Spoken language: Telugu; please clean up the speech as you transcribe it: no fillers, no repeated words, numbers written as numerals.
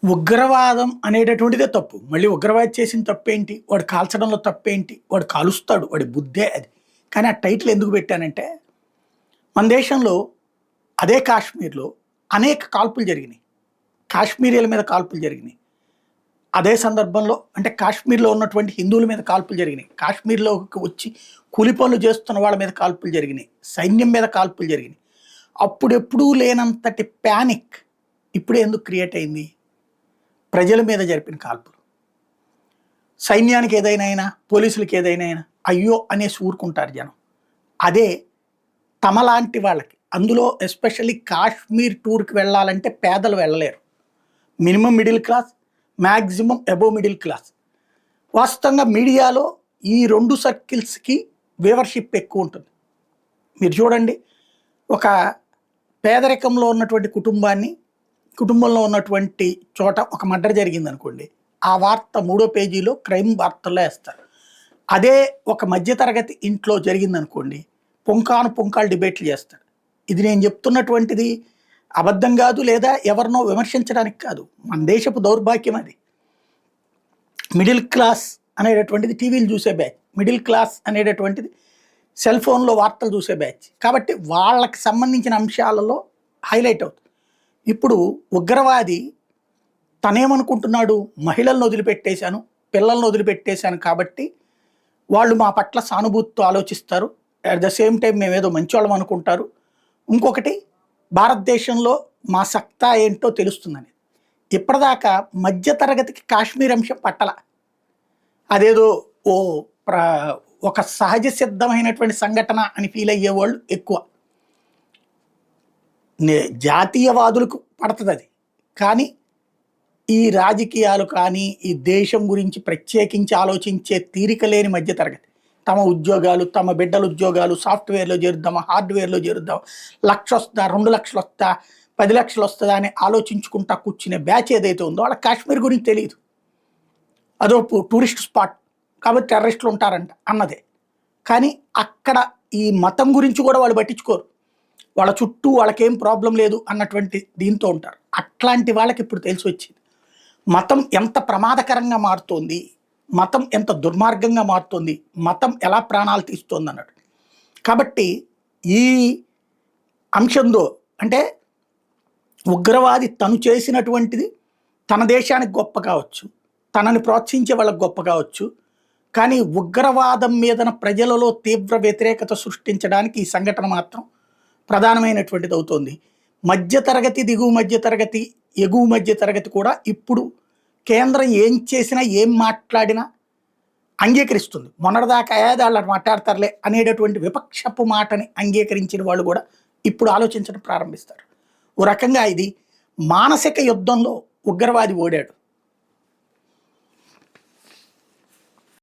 ఉగ్రవాదం అనేటటువంటిదే తప్పు. మళ్ళీ ఉగ్రవాది చేసిన తప్పేంటి? వాడు కాల్చడంలో తప్పేంటి? వాడు కాలుస్తాడు. వాడి బుద్ధే అది. కానీ ఆ టైటిల్ ఎందుకు పెట్టానంటే, మన దేశంలో అదే కాశ్మీర్‌లో అనేక కాల్పులు జరిగినాయి. కాశ్మీరీల మీద కాల్పులు జరిగినాయి. అదే సందర్భంలో అంటే కాశ్మీర్‌లో ఉన్నటువంటి హిందువుల మీద కాల్పులు జరిగినాయి. కాశ్మీర్‌లోకి వచ్చి కూలి పనులు చేస్తున్న వాళ్ళ మీద కాల్పులు జరిగినాయి. సైన్యం మీద కాల్పులు జరిగినాయి. అప్పుడెప్పుడూ లేనంతటి పానిక్ ఇప్పుడే ఎందుకు క్రియేట్ అయింది? ప్రజల మీద జరిపిన కాల్పులు. సైన్యానికి ఏదైనా అయినా, పోలీసులకి ఏదైనా అయినా అయ్యో అనేసి ఊరుకుంటారు జనం. అదే తమలాంటి వాళ్ళకి, అందులో ఎస్పెషల్లీ కాశ్మీర్ టూర్‌కి వెళ్ళాలంటే పేదలు వెళ్ళలేరు. Minimum middle class, maximum above middle class. వాస్తవంగా మీడియాలో ఈ 2 సర్కిల్స్‌కి వ్యూవర్‌షిప్ ఎక్కువ ఉంటుంది. మీరు చూడండి, ఒక పేదరికంలో ఉన్నటువంటి కుటుంబంలో ఉన్నటువంటి చోట ఒక మర్డర్ జరిగిందనుకోండి, ఆ వార్త 3వ పేజీలో క్రైమ్ వార్తల్లో వేస్తారు. అదే ఒక మధ్యతరగతి ఇంట్లో జరిగిందనుకోండి, పుంకాను డిబేట్లు చేస్తాడు. ఇది నేను చెప్తున్నటువంటిది అబద్ధం కాదు, లేదా ఎవరినో విమర్శించడానికి కాదు. మన దేశపు దౌర్భాగ్యం అది. మిడిల్ క్లాస్ అనేటటువంటిది టీవీలు చూసే బ్యాచ్, మిడిల్ క్లాస్ అనేటటువంటిది సెల్ ఫోన్లో వార్తలు చూసే బ్యాచ్. కాబట్టి వాళ్ళకి సంబంధించిన అంశాలలో హైలైట్ అవుతుంది. ఇప్పుడు ఉగ్రవాది తనేమనుకుంటున్నాడు? మహిళలను వదిలిపెట్టేశాను, పిల్లలను వదిలిపెట్టేశాను కాబట్టి వాళ్ళు మా పట్ల సానుభూతితో ఆలోచిస్తారు, అట్ ద సేమ్ టైం మేమేదో మంచోళ్ళం అనుకుంటారు. ఇంకొకటి, భారతదేశంలో మా సత్తా ఏంటో తెలుస్తుందని. ఇప్పటిదాకా మధ్యతరగతికి కాశ్మీర్ అంశం పట్టల. అదేదో ఓ ప్ర ఒక సహజ సిద్ధమైనటువంటి సంఘటన అని ఫీల్ అయ్యేవాళ్ళు ఎక్కువ. జాతీయవాదులకు పడుతుంది అది. కానీ ఈ రాజకీయాలు కానీ, ఈ దేశం గురించి ప్రత్యేకించి ఆలోచించే తీరిక లేని మధ్యతరగతి, తమ ఉద్యోగాలు, తమ బిడ్డల ఉద్యోగాలు, సాఫ్ట్వేర్లో చేరుద్దామా, హార్డ్వేర్లో చేరుద్దాం, 1,00,000 వస్తుందా, 2,00,000 వస్తా, 10,00,000 వస్తుందా అని ఆలోచించుకుంటా కూర్చునే బ్యాచ్ ఏదైతే ఉందో వాళ్ళకి కాశ్మీర్ గురించి తెలియదు. అదో టూరిస్ట్ స్పాట్ కాబట్టి టెర్రరిస్టులు ఉంటారంట అన్నదే. కానీ అక్కడ ఈ మతం గురించి కూడా వాళ్ళు పట్టించుకోరు. వాళ్ళ చుట్టూ వాళ్ళకేం ప్రాబ్లం లేదు అన్నటువంటి దీంతో ఉంటారు. అట్లాంటి వాళ్ళకి ఇప్పుడు తెలిసి వచ్చింది మతం ఎంత ప్రమాదకరంగా మారుతోంది, మతం ఎంత దుర్మార్గంగా మారుతోంది, మతం ఎలా ప్రాణాలు తీస్తోంది అన్నట్టు. కాబట్టి ఈ అంశంలో అంటే ఉగ్రవాది తను చేసినటువంటిది తన దేశానికి గొప్ప కావచ్చు, తనని ప్రోత్సహించే వాళ్ళకి గొప్ప కావచ్చు. కానీ ఉగ్రవాదం మీదన ప్రజలలో తీవ్ర వ్యతిరేకత సృష్టించడానికి ఈ సంఘటన మాత్రం ప్రధానమైనటువంటిది అవుతోంది. మధ్యతరగతి, దిగువ మధ్యతరగతి, ఎగువ మధ్యతరగతి కూడా ఇప్పుడు కేంద్రం ఏం చేసినా, ఏం మాట్లాడినా అంగీకరిస్తుంది. మొన్నటిదాకా ఏదాళ్ళు మాట్లాడతారులే అనేటటువంటి విపక్షపు మాటని అంగీకరించిన వాళ్ళు కూడా ఇప్పుడు ఆలోచించడం ప్రారంభిస్తారు. ఓ రకంగా ఇది మానసిక యుద్ధంలో ఉగ్రవాది ఓడాడు.